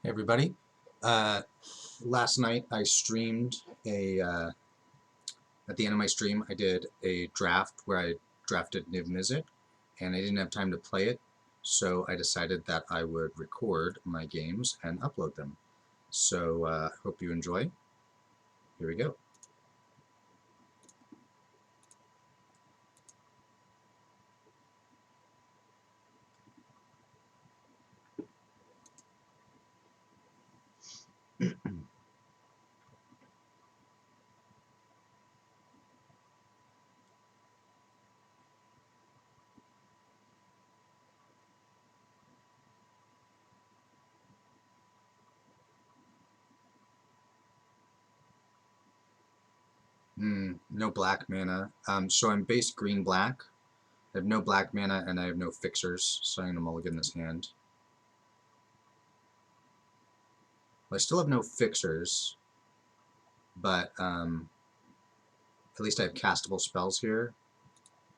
Hey everybody. Last night I streamed at the end of my stream I did a draft where I drafted Niv-Mizzet, and I didn't have time to play it, so I decided that I would record my games and upload them. So hope you enjoy. Here we go. No black mana. So I'm base green black. I have no black mana and I have no fixers, so I'm going to mulligan this hand. Well, I still have no fixers, but at least I have castable spells here.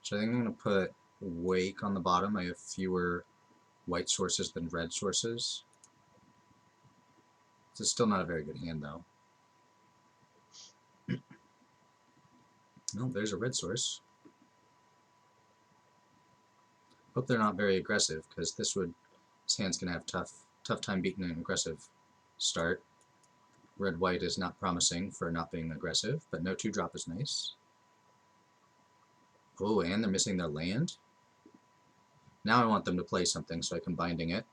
So I think I'm going to put Wake on the bottom. I have fewer white sources than red sources. This is still not a very good hand, though. No, there's a red source. Hope they're not very aggressive, because this hand's going to have tough time beating an aggressive start. Red-white is not promising for not being aggressive, but no 2-drop is nice. Oh, and they're missing their land. Now I want them to play something so I can binding it.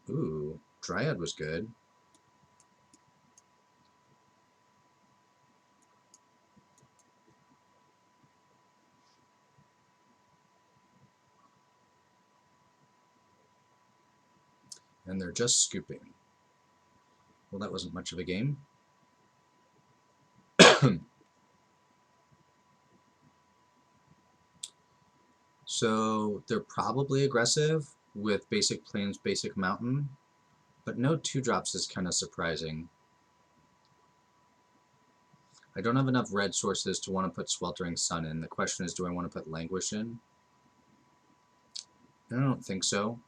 Ooh, Dryad was good. And they're just scooping. Well, that wasn't much of a game. So they're probably aggressive with basic plains, basic mountain, but no 2-drops is kind of surprising. I don't have enough red sources to want to put Sweltering Sun in. The question is, do I want to put Languish in? I don't think so.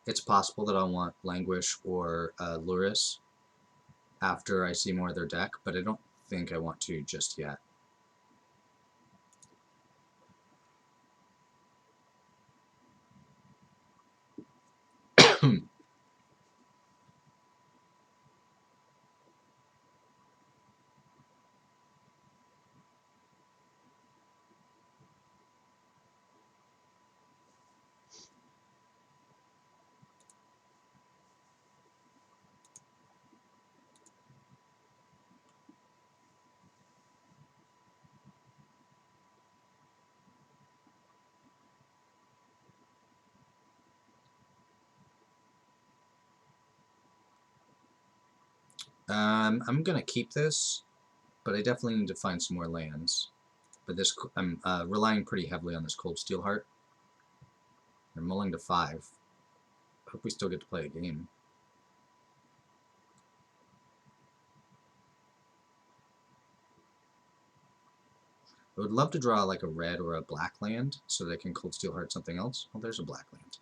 It's possible that I'll want Languish or Luris after I see more of their deck, but I don't think I want to just yet. I'm going to keep this, but I definitely need to find some more lands. But this, I'm relying pretty heavily on this Cold Steel Heart. They're mulling to 5. Hope we still get to play a game. I would love to draw like a red or a black land so they can Cold Steel Heart something else. Well, there's a black land.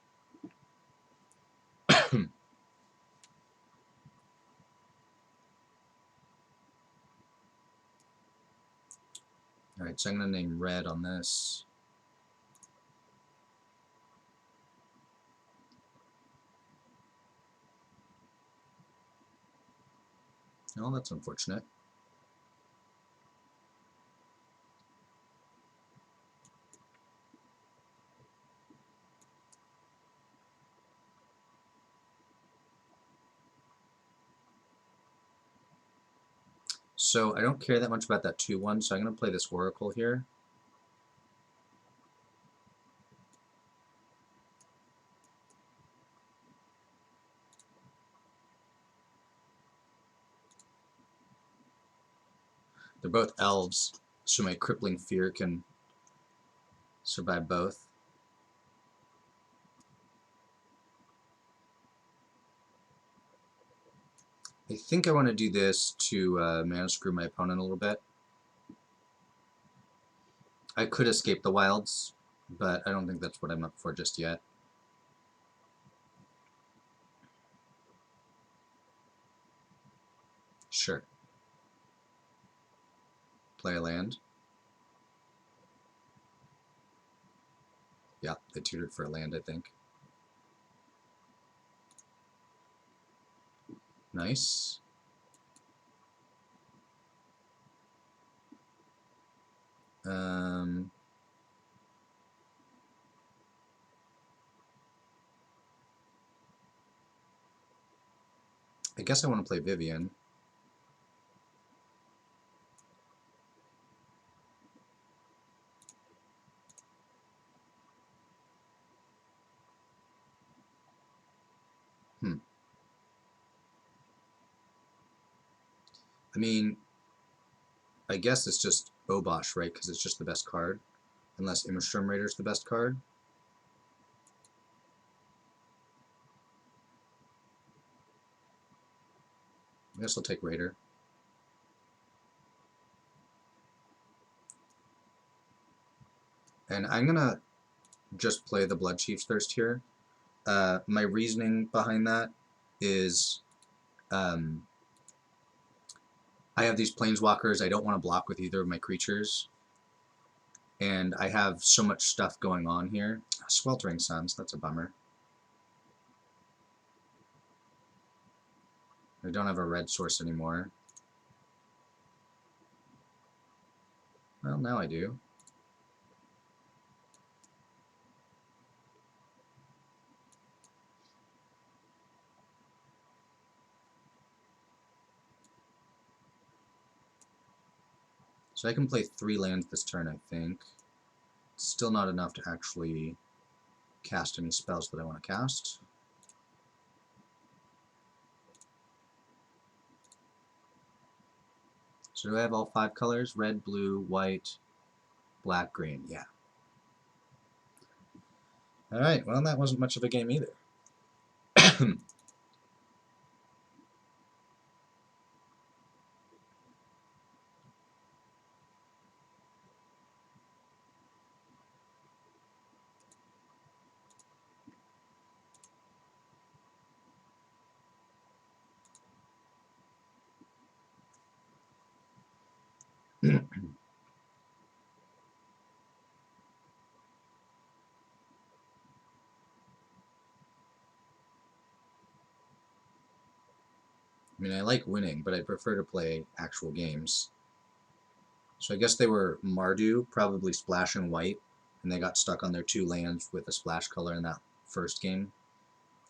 Alright, so I'm going to name red on this. Oh, that's unfortunate. So I don't care that much about that 2-1, so I'm going to play this Oracle here. They're both elves, so my Crippling Fear can survive both. I think I want to do this to mana screw my opponent a little bit. I could escape the wilds, but I don't think that's what I'm up for just yet. Sure. Play a land. Yeah, they tutored for a land, I think. Nice. I guess I want to play Vivian. I mean, I guess it's just Obosh, right? Because it's just the best card. Unless Immersturm Raider's the best card. I guess I'll take Raider. And I'm gonna just play the Blood Chief's Thirst here. My reasoning behind that is I have these Planeswalkers I don't want to block with either of my creatures. And I have so much stuff going on here. Sweltering Suns, that's a bummer. I don't have a red source anymore. Well, now I do. So I can play 3 lands this turn, I think. Still not enough to actually cast any spells that I want to cast. So do I have all 5 colors? Red, blue, white, black, green. Yeah. Alright, well that wasn't much of a game either. I mean, I like winning, but I prefer to play actual games. So I guess they were Mardu, probably splashing white, and they got stuck on their 2 lands with a splash color in that first game.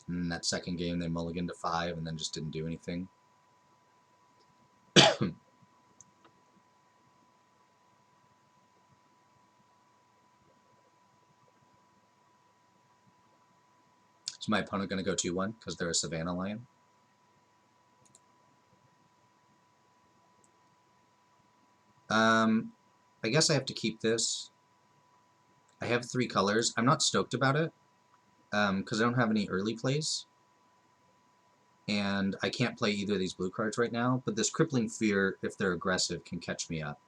And in that second game, they mulliganed to 5 and then just didn't do anything. Is my opponent going to go 2-1 because they're a Savannah Lion? I guess I have to keep this. I have 3 colors. I'm not stoked about it because I don't have any early plays. And I can't play either of these blue cards right now, but this Crippling Fear, if they're aggressive, can catch me up.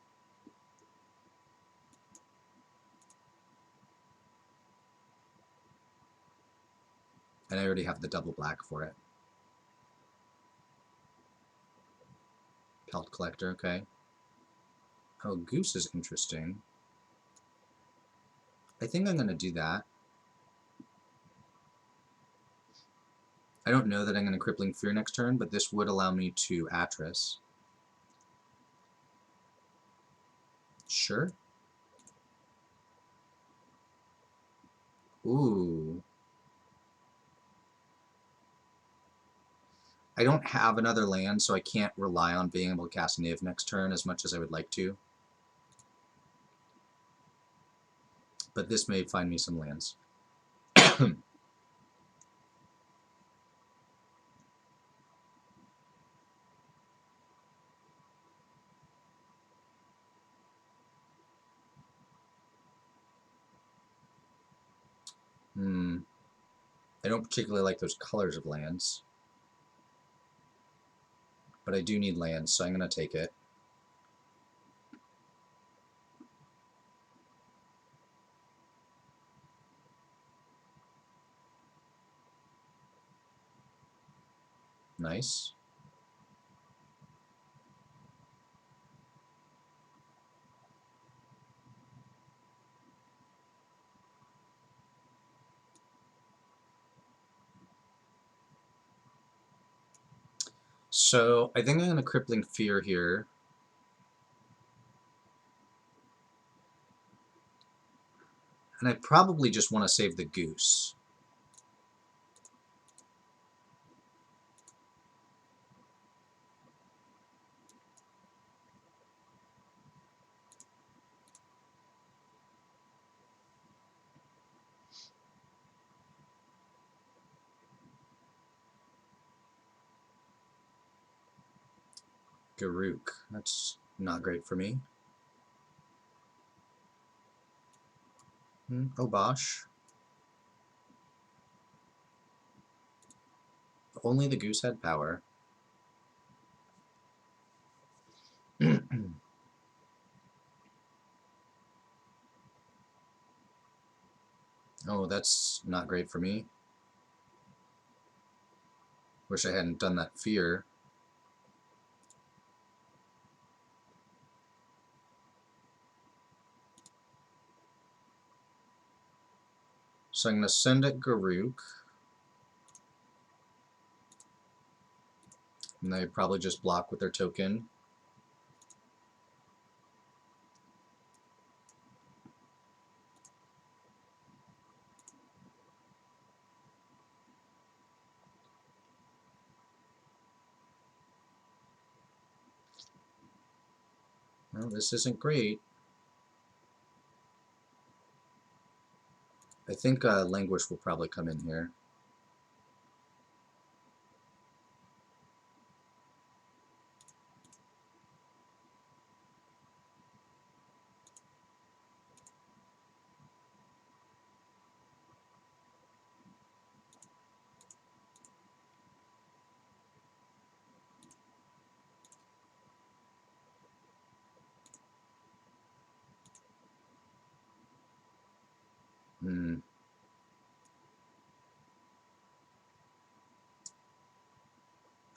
And I already have the double black for it. Pelt Collector, okay. Oh, Goose is interesting. I think I'm going to do that. I don't know that I'm going to Crippling Fear next turn, but this would allow me to Atris. Sure. Ooh. I don't have another land, so I can't rely on being able to cast Niv next turn as much as I would like to. But this may find me some lands. I don't particularly like those colors of lands. But I do need lands, so I'm going to take it. Nice. So I think I'm going to Crippling Fear here. And I probably just want to save the goose. Garuk. That's not great for me. Oh, Bosh. Only the goose had power. Oh, that's not great for me. Wish I hadn't done that fear. So I'm going to send at Garuk. And they probably just block with their token. Well, this isn't great. I think Languish will probably come in here.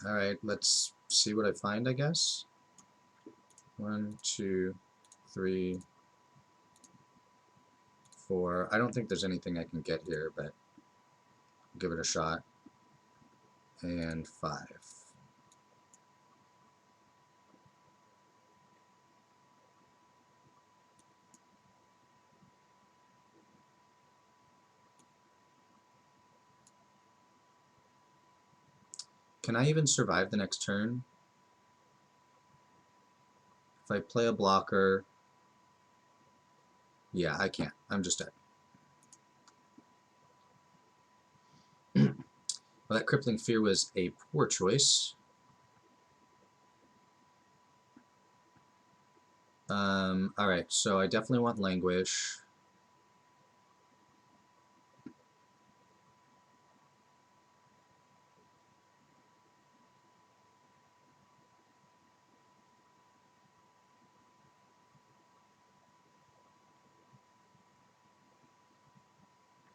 Alright, let's see what I find, I guess. 1, 2, 3, 4. I don't think there's anything I can get here, but I'll give it a shot. And 5. Can I even survive the next turn? If I play a blocker... Yeah, I can't. I'm just dead. Well, that Crippling Fear was a poor choice. Alright, so I definitely want Languish.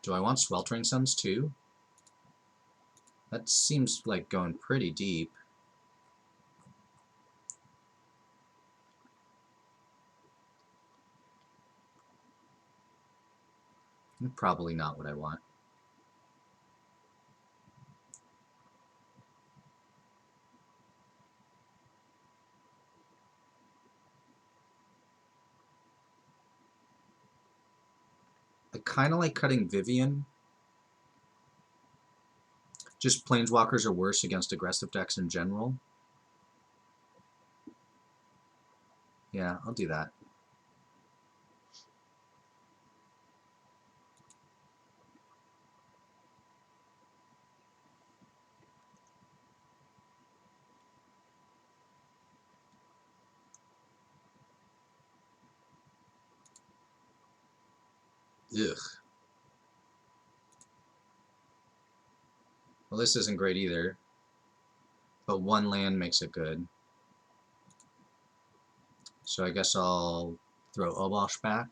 Do I want Sweltering Suns too? That seems like going pretty deep. Probably not what I want. I kind of like cutting Vivian. Just Planeswalkers are worse against aggressive decks in general. Yeah, I'll do that. Ugh. Well, this isn't great either. But one land makes it good. So I guess I'll throw Obosh back.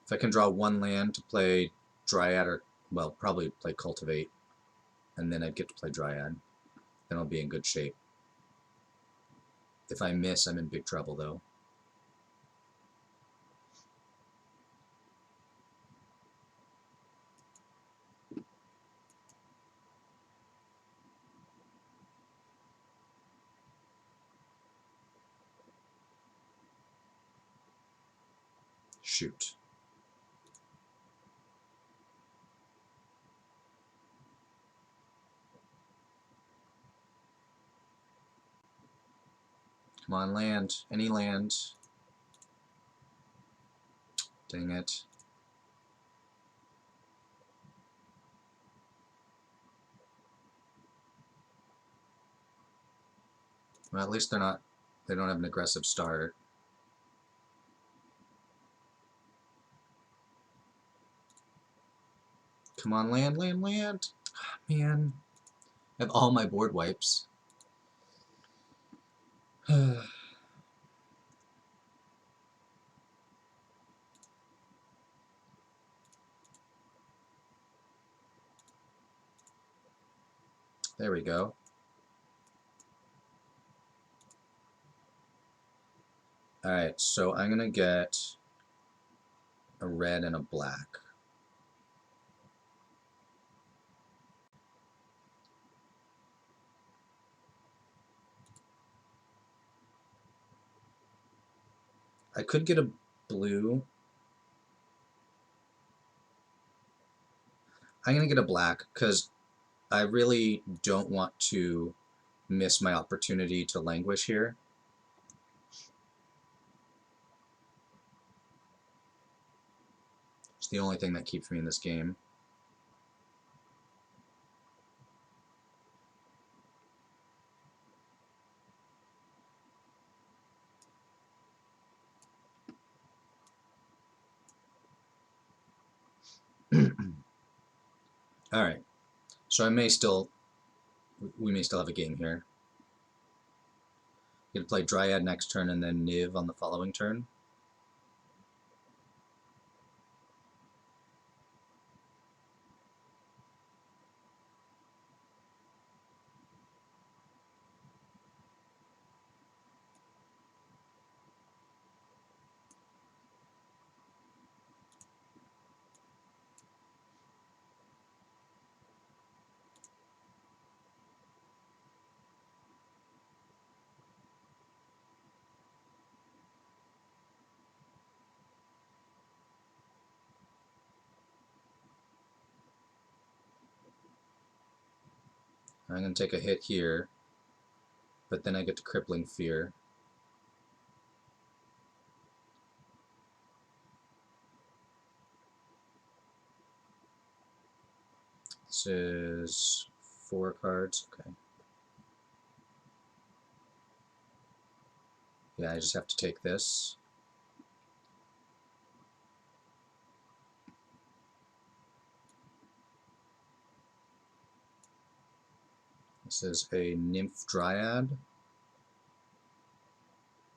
If I can draw one land to play Dryad or, well, probably play Cultivate. and then I'd get to play Dryad. Then I'll be in good shape. If I miss, I'm in big trouble, though. Shoot. Come on, land. Any land. Dang it. Well, at least they don't have an aggressive start. Come on, land, land, land. Man. I have all my board wipes. There we go. Alright, so I'm going to get a red and a black. I could get a blue. I'm going to get a black because I really don't want to miss my opportunity to languish here. It's the only thing that keeps me in this game. Alright, so we may still have a game here. Get to play Dryad next turn and then Niv on the following turn. I'm going to take a hit here, but then I get to Crippling Fear. This is 4 cards. Okay. Yeah, I just have to take this. This is a Nymph Dryad.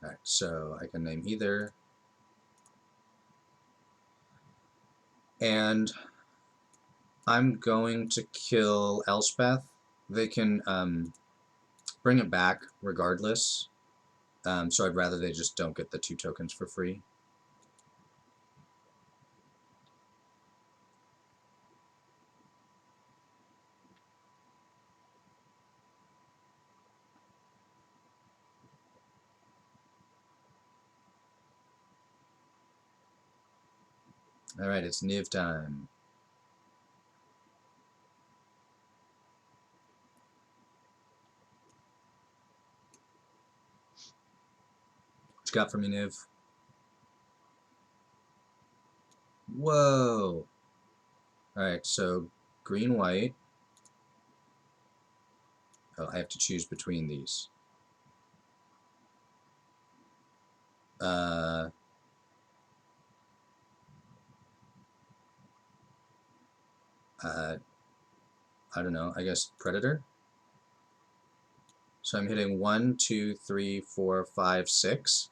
Alright, so I can name either. And I'm going to kill Elspeth. They can bring it back regardless. So I'd rather they just don't get the 2 tokens for free. Alright, it's Niv time. What you got for me, Niv? Whoa! Alright, so green, white. Oh, I have to choose between these. I don't know, I guess Predator? So I'm hitting 1, 2, 3, 4, 5, 6.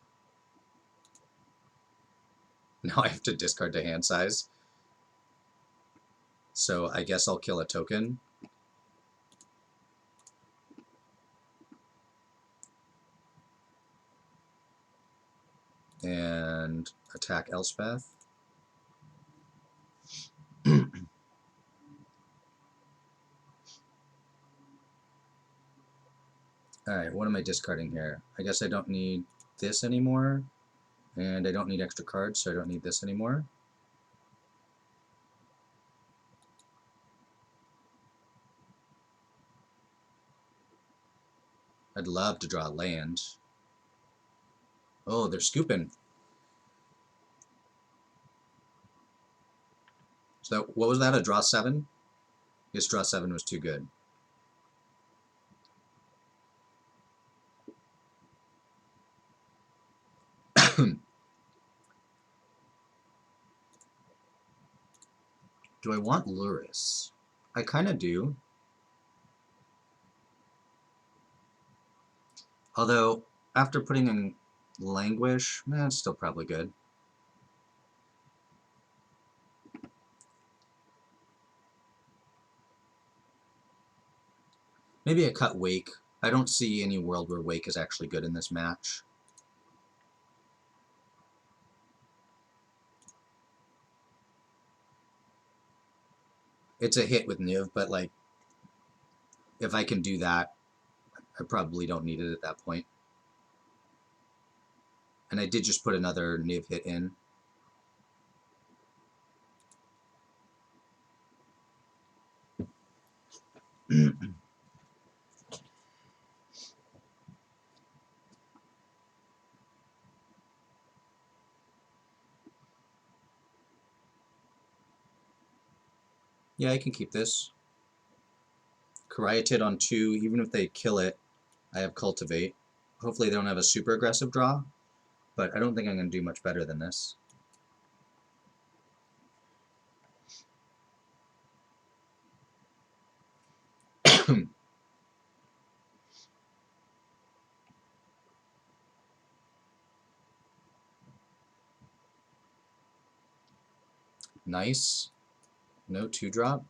Now I have to discard to hand size. So I guess I'll kill a token. and attack Elspeth. Alright, what am I discarding here? I guess I don't need this anymore, and I don't need extra cards, so I don't need this anymore. I'd love to draw land. Oh, they're scooping. So what was that, a draw 7? Yes, draw 7 was too good. Do I want Luris? I kind of do. Although, after putting in Languish, it's still probably good. Maybe I cut Wake. I don't see any world where Wake is actually good in this match. It's a hit with Niv, but like, if I can do that, I probably don't need it at that point. And I did just put another Niv hit in. Yeah, I can keep this. Caryatid on 2, even if they kill it, I have Cultivate. Hopefully they don't have a super aggressive draw, but I don't think I'm going to do much better than this. Nice. No 2-drop.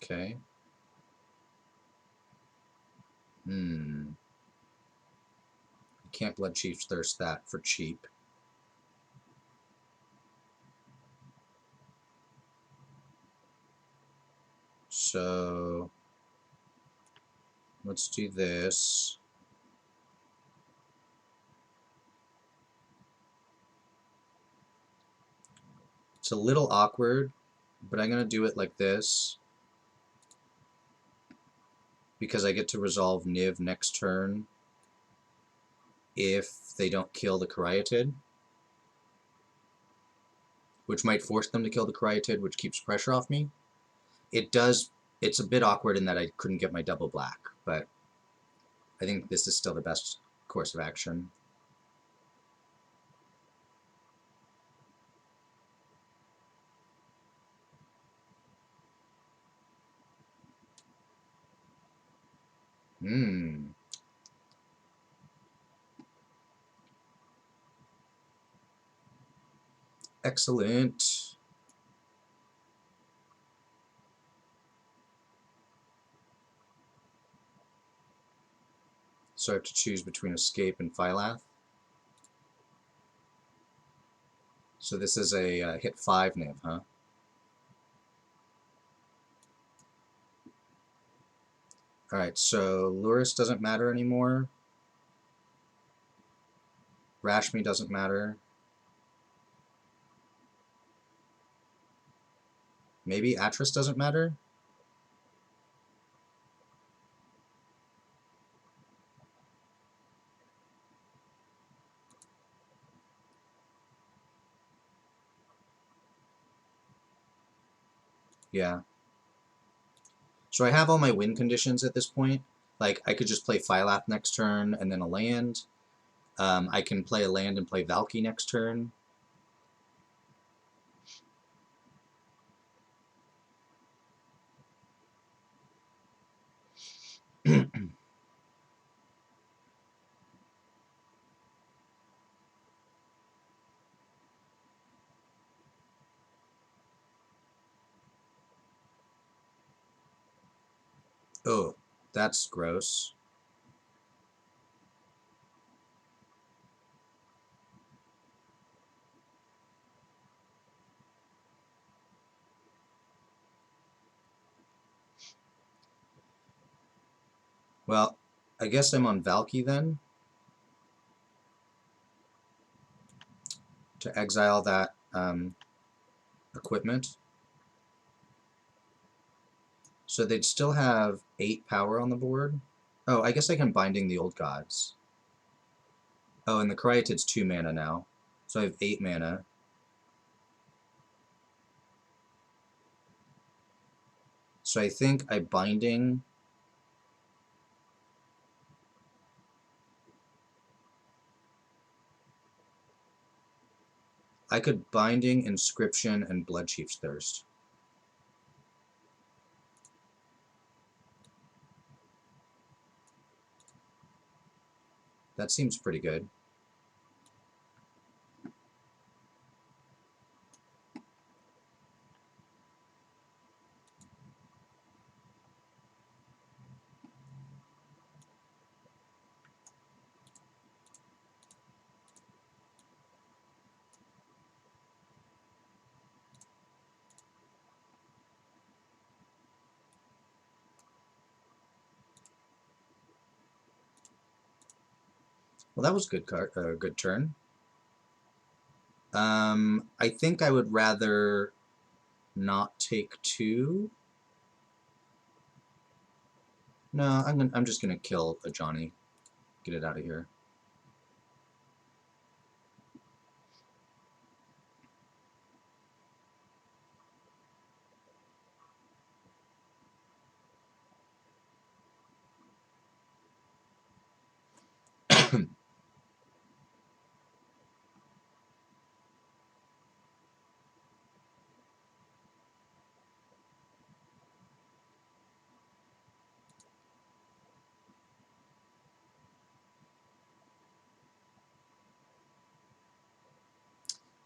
Okay. Can't Blood Chief's Thirst that for cheap. So let's do this. It's a little awkward, but I'm going to do it like this because I get to resolve Niv next turn if they don't kill the Caryatid, which might force them to kill the Caryatid, which keeps pressure off me. It's a bit awkward in that I couldn't get my double black, but I think this is still the best course of action. Excellent. So I have to choose between Escape and Phylath. So this is a hit 5 Niv, huh? Alright, so Luris doesn't matter anymore. Rashmi doesn't matter. Maybe Atris doesn't matter? Yeah. So I have all my win conditions at this point. Like, I could just play Phylath next turn and then a land. I can play a land and play Valky next turn. Oh, that's gross. Well, I guess I'm on Valky then, to exile that equipment. So they'd still have 8 power on the board. Oh, I guess I can Binding the Old Gods. Oh, and the Caryatid's 2 mana now. So I have 8 mana. So I think I Binding... I could Binding, Inscription, and Bloodchief's Thirst. That seems pretty good. Well, that was good good turn. I think I would rather not take 2. No, I'm just gonna kill a Johnny. Get it out of here.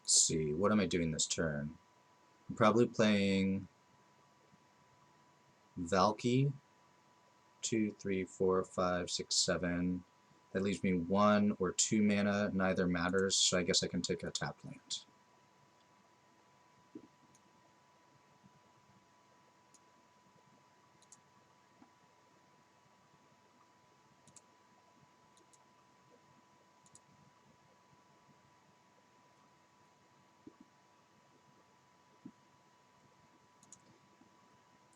Let's see, what am I doing this turn? I'm probably playing Valky. 2, 3, 4, 5, 6, 7. That leaves me 1 or 2 mana, neither matters, so I guess I can take a tapped land.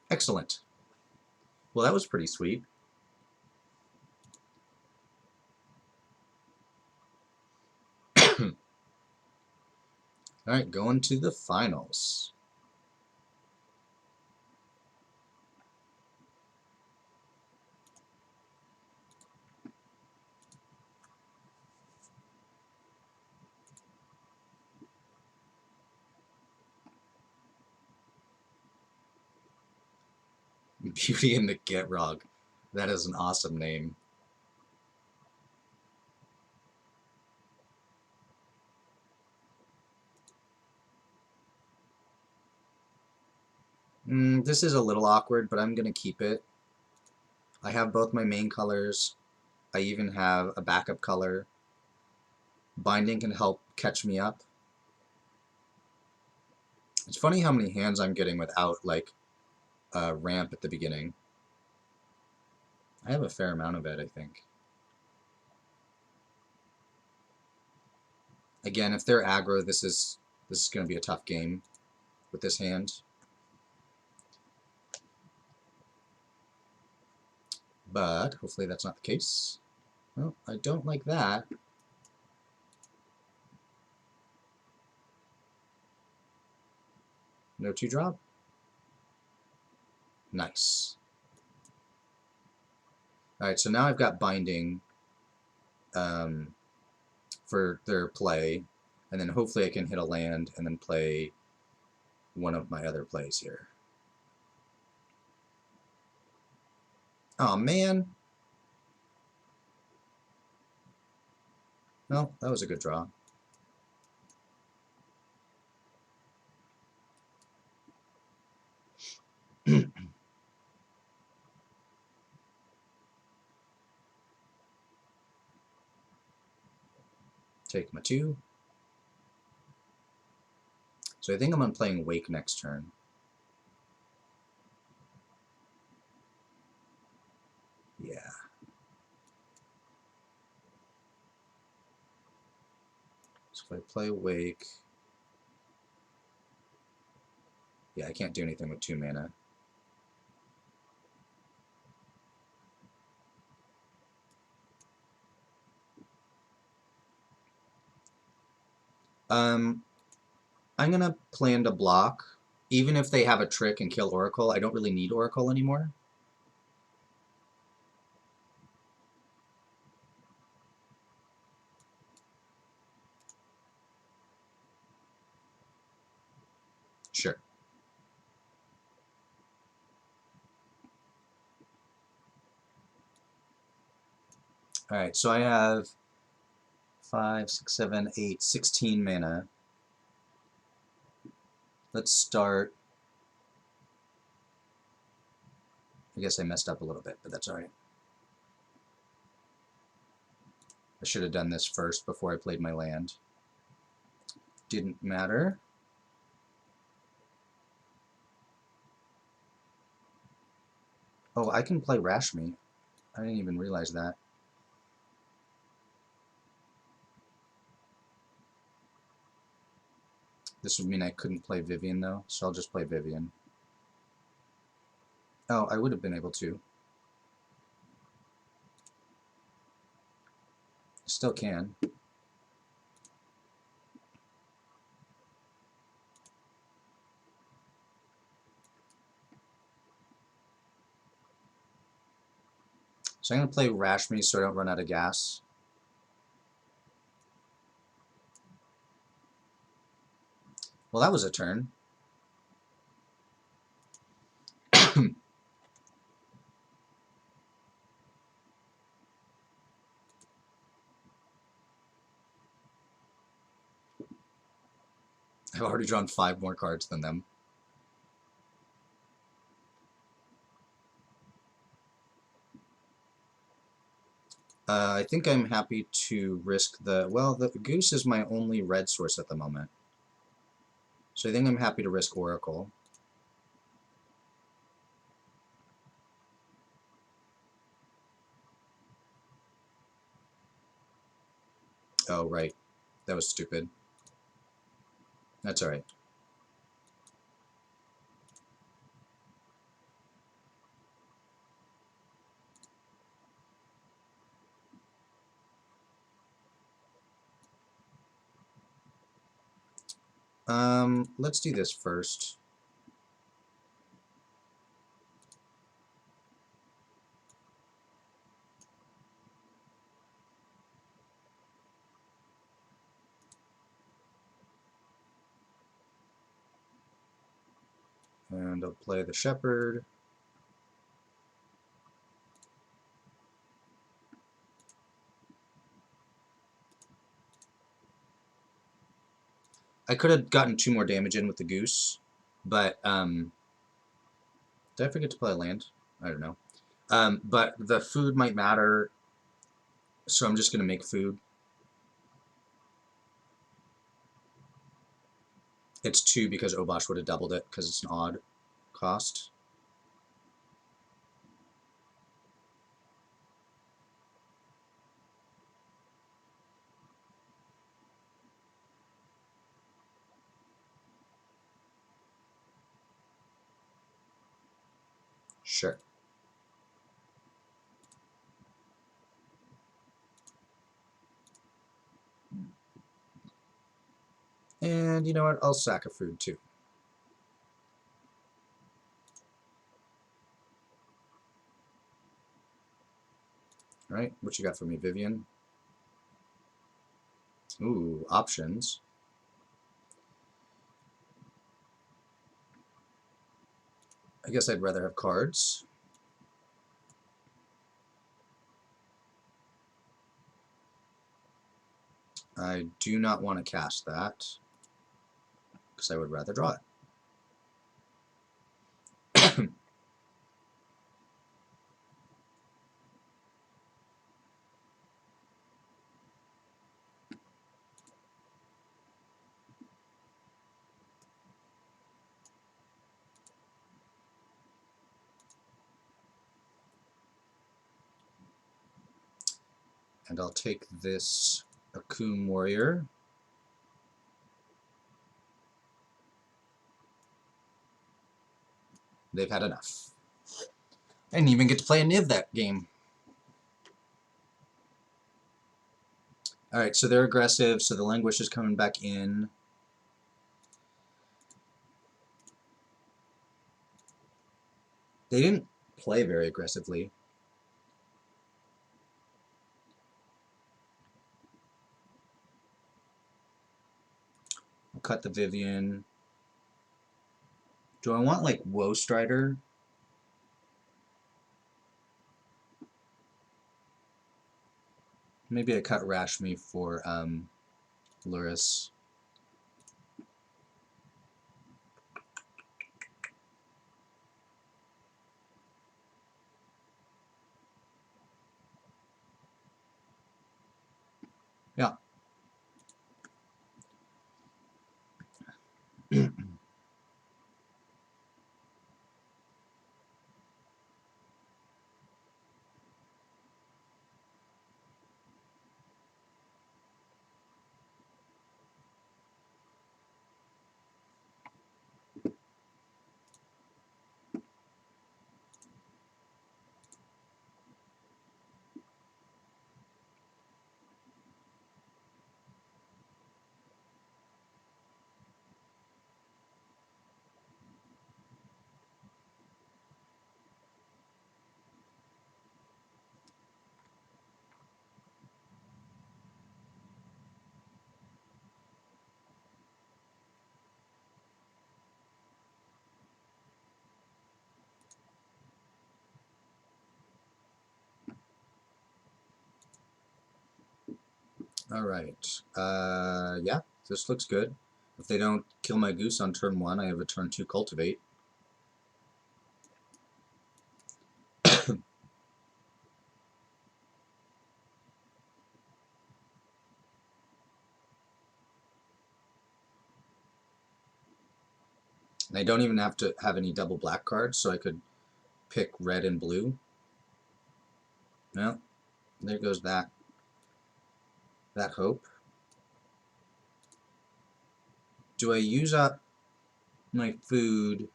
Excellent. Well, that was pretty sweet. Alright, going to the finals. Beauty and the Gitrog. That is an awesome name. This is a little awkward, but I'm going to keep it. I have both my main colors. I even have a backup color. Binding can help catch me up. It's funny how many hands I'm getting without, like, a ramp at the beginning. I have a fair amount of it, I think. Again, if they're aggro, this is going to be a tough game with this hand. But hopefully that's not the case. Well, I don't like that. No 2-drop? Nice. Alright, so now I've got Binding for their play, and then hopefully I can hit a land and then play one of my other plays here. Oh man! No, that was a good draw. Take my 2. So I think I'm playing Wake next turn. Yeah. So if I play Wake... Yeah, I can't do anything with 2 mana. I'm gonna plan to block. Even if they have a trick and kill Oracle, I don't really need Oracle anymore. Sure. Alright, so I have 5, 6, 7, 8, 16 mana. Let's start. I guess I messed up a little bit, but that's alright. I should have done this first before I played my land. Didn't matter. Oh, I can play Rashmi. I didn't even realize that. This would mean I couldn't play Vivian, though, so I'll just play Vivian. Oh, I would have been able to. Still can. So I'm going to play Rashmi so I don't run out of gas. Well, that was a turn. I've already drawn 5 more cards than them. I think I'm happy to risk the... Well, the Goose is my only red source at the moment. So I think I'm happy to risk Oracle. Oh, right. That was stupid. That's alright. Let's do this first. And I'll play the Shepherd. I could have gotten 2 more damage in with the Goose, but, did I forget to play a land? I don't know. But the food might matter, so I'm just going to make food. It's 2 because Obosh would have doubled it, because it's an odd cost. Sure. And you know what? I'll sack a food too. Alright, what you got for me, Vivian? Ooh, options. I guess I'd rather have cards. I do not want to cast that, because I would rather draw it. And I'll take this Akum Warrior. They've had enough. I didn't even get to play a Niv that game. Alright, so they're aggressive, so the Languish is coming back in. They didn't play very aggressively. I'll cut the Vivian. Do I want, like, Woe Strider? Maybe I cut Rashmi for Luris. Yeah. Alright. Yeah, this looks good. If they don't kill my goose on turn 1, I have a turn 2 cultivate. And I don't even have to have any double black cards, so I could pick red and blue. Well, there goes that hope. Do I use up my food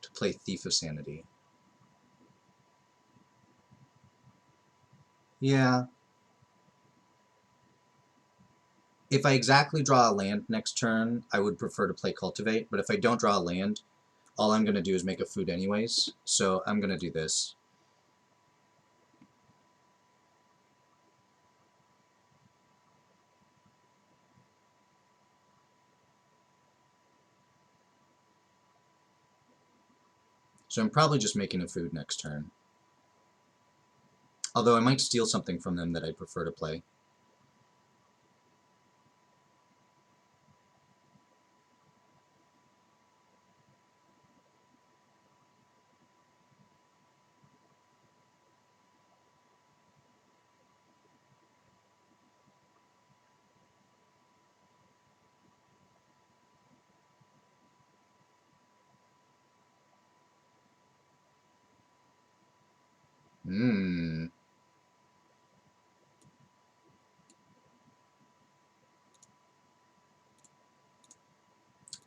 to play Thief of Sanity? Yeah. If I exactly draw a land next turn, I would prefer to play Cultivate, but if I don't draw a land, all I'm going to do is make a food anyways, so I'm going to do this. So I'm probably just making a food next turn. Although I might steal something from them that I'd prefer to play.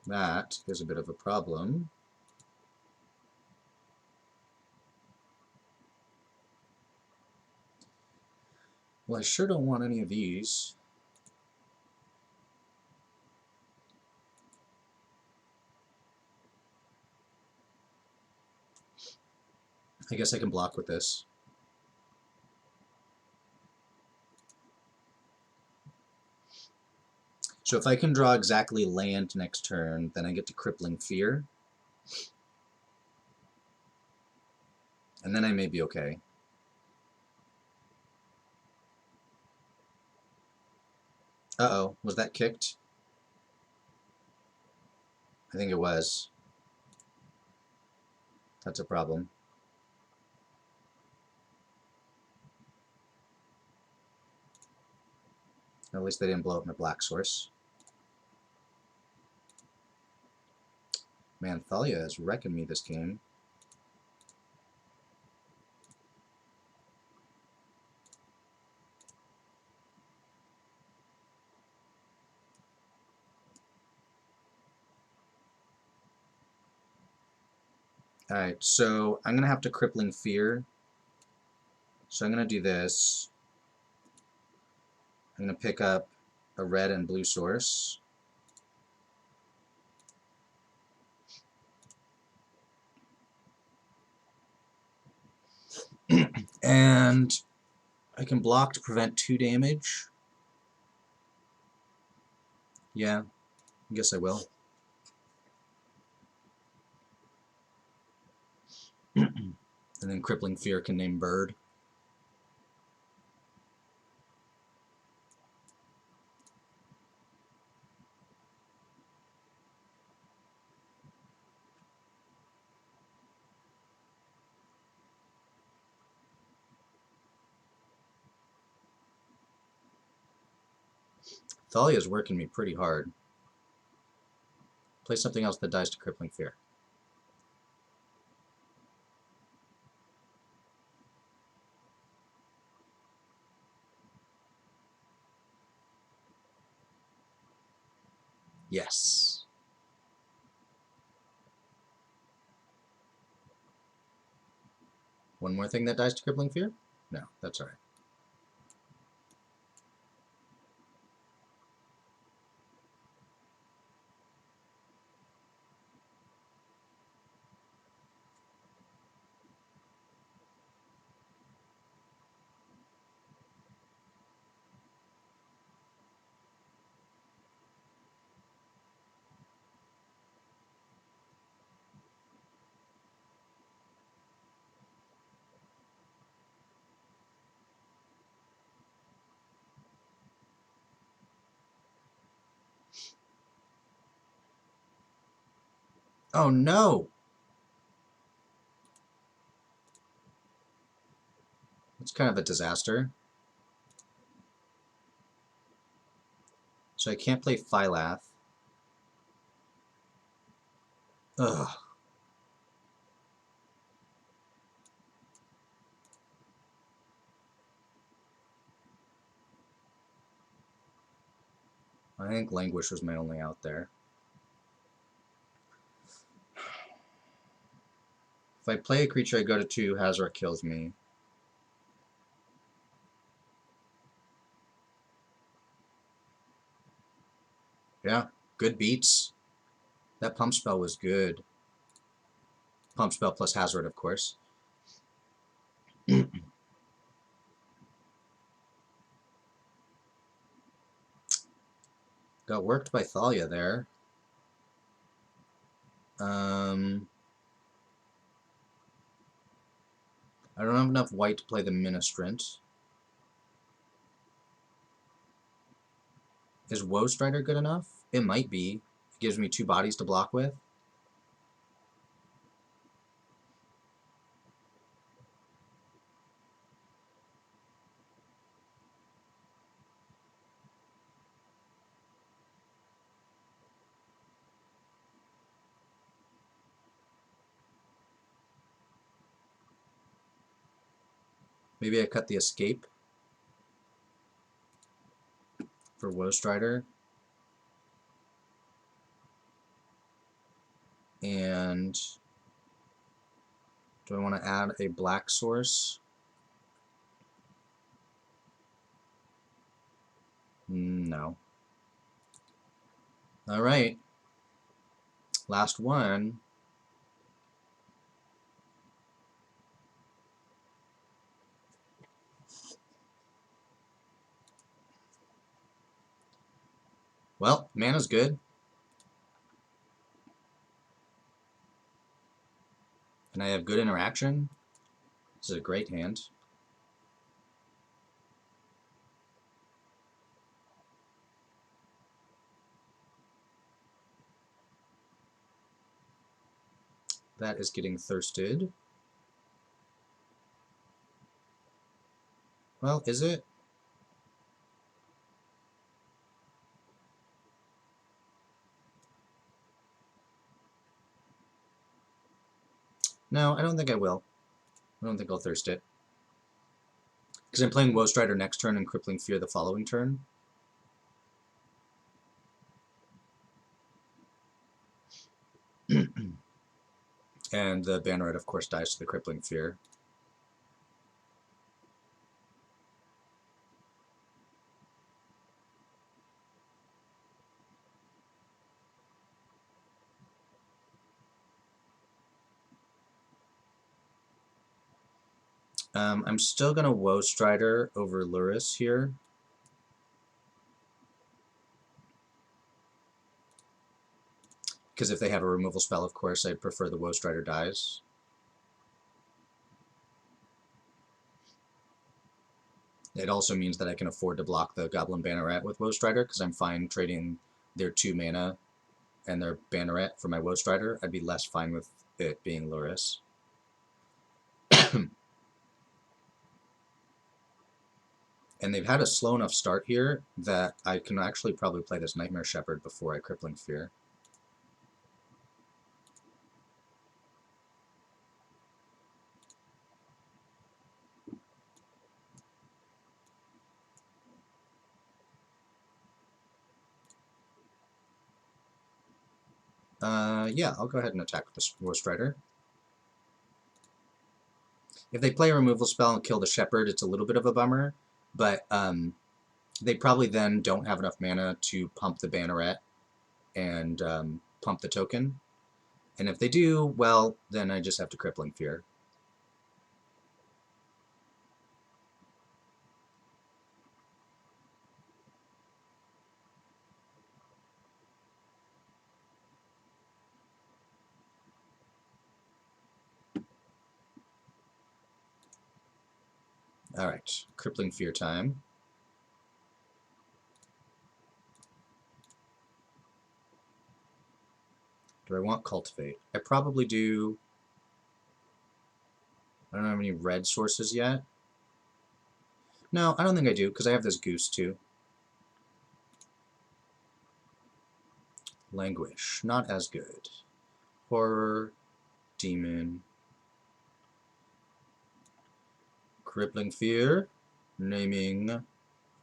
That is a bit of a problem. Well, I sure don't want any of these. I guess I can block with this. So if I can draw exactly land next turn, then I get to Crippling Fear. And then I may be okay. Uh-oh, was that kicked? I think it was. That's a problem. At least they didn't blow up my black source. Man, Thalia is wrecking me this game. Alright, so I'm going to have to Crippling Fear. So I'm going to do this. I'm going to pick up a red and blue source. And I can block to prevent 2 damage. Yeah, I guess I will. And then Crippling Fear can name Bird. Thalia's working me pretty hard. Play something else that dies to Crippling Fear. Yes. One more thing that dies to Crippling Fear? No, that's alright. Oh no! It's kind of a disaster. So I can't play Phylath. Ugh. I think Languish was my only out there. If I play a creature, I go to 2, Hazoret kills me. Yeah, good beats. That pump spell was good. Pump spell plus Hazoret, of course. Got worked by Thalia there. I don't have enough white to play the Ministrant. Is Woe Strider good enough? It might be. It gives me 2 bodies to block with. Maybe I cut the Escape for Woe Strider. And do I want to add a black source? No. Alright. Last one. Well, mana's good. And I have good interaction. This is a great hand. That is getting thirsted. Well, is it? No, I don't think I will. I don't think I'll thirst it. Because I'm playing Woe Strider next turn and Crippling Fear the following turn. And the Banneret, of course, dies to the Crippling Fear. I'm still going to Woe Strider over Luris here. Because if they have a removal spell, of course, I'd prefer the Woe Strider dies. It also means that I can afford to block the Goblin Banneret with Woe Strider, because I'm fine trading their 2 mana and their Banneret for my Woe Strider. I'd be less fine with it being Luris. And they've had a slow enough start here that I can actually probably play this Nightmare Shepherd before I Crippling Fear. Yeah, I'll go ahead and attack with the Woe Strider. If they play a removal spell and kill the Shepherd, it's a little bit of a bummer, but they probably then don't have enough mana to pump the Banneret and pump the token. And if they do, well, then I just have to Crippling Fear. Alright, Crippling Fear time. Do I want Cultivate? I probably do. I don't have any red sources yet. No, I don't think I do, because I have this Goose too. Languish, not as good. Horror, Demon, Crippling Fear, naming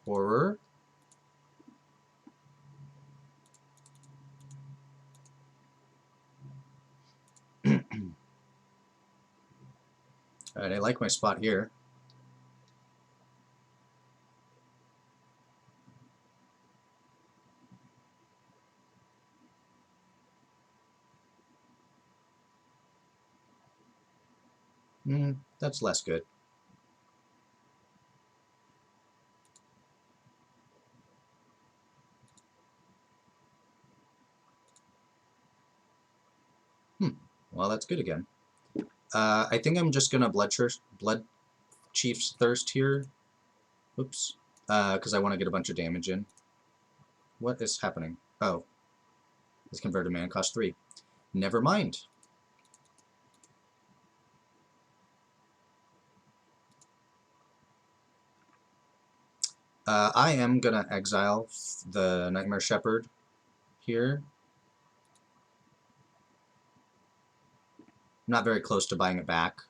Horror. Alright, I like my spot here. That's less good. Well, that's good again. I think I'm just gonna Blood Chief's Thirst here. Oops. Because I want to get a bunch of damage in. What is happening? Oh. This converted mana cost 3. Never mind. I am gonna exile the Nightmare Shepherd here. I'm not very close to buying it back.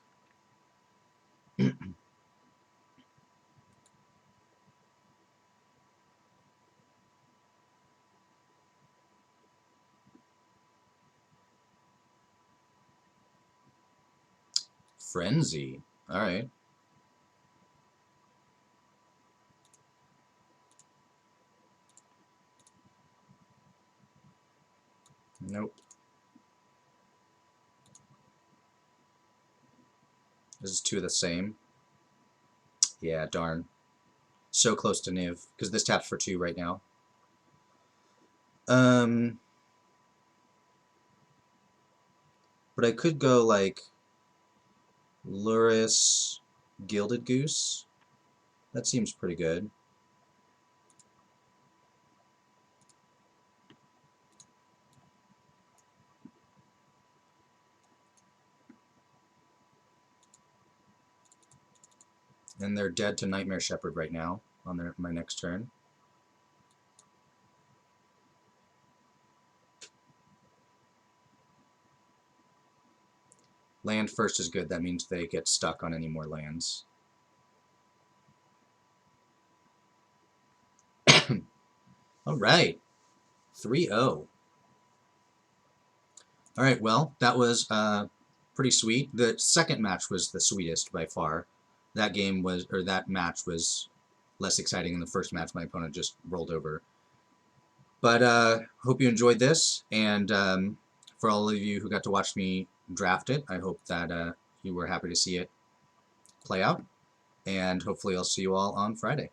Frenzy. Alright. Nope. This is 2 of the same. Yeah, darn. So close to Niv, because this taps for 2 right now. But I could go like Luris, Gilded Goose. That seems pretty good. And they're dead to Nightmare Shepherd right now on my next turn. Land first is good. That means they get stuck on any more lands. Alright. 3-0. Alright, well, that was pretty sweet. The second match was the sweetest by far. That match was less exciting than the first match. My opponent just rolled over. But hope you enjoyed this, and for all of you who got to watch me draft it, I hope that you were happy to see it play out, and hopefully I'll see you all on Friday.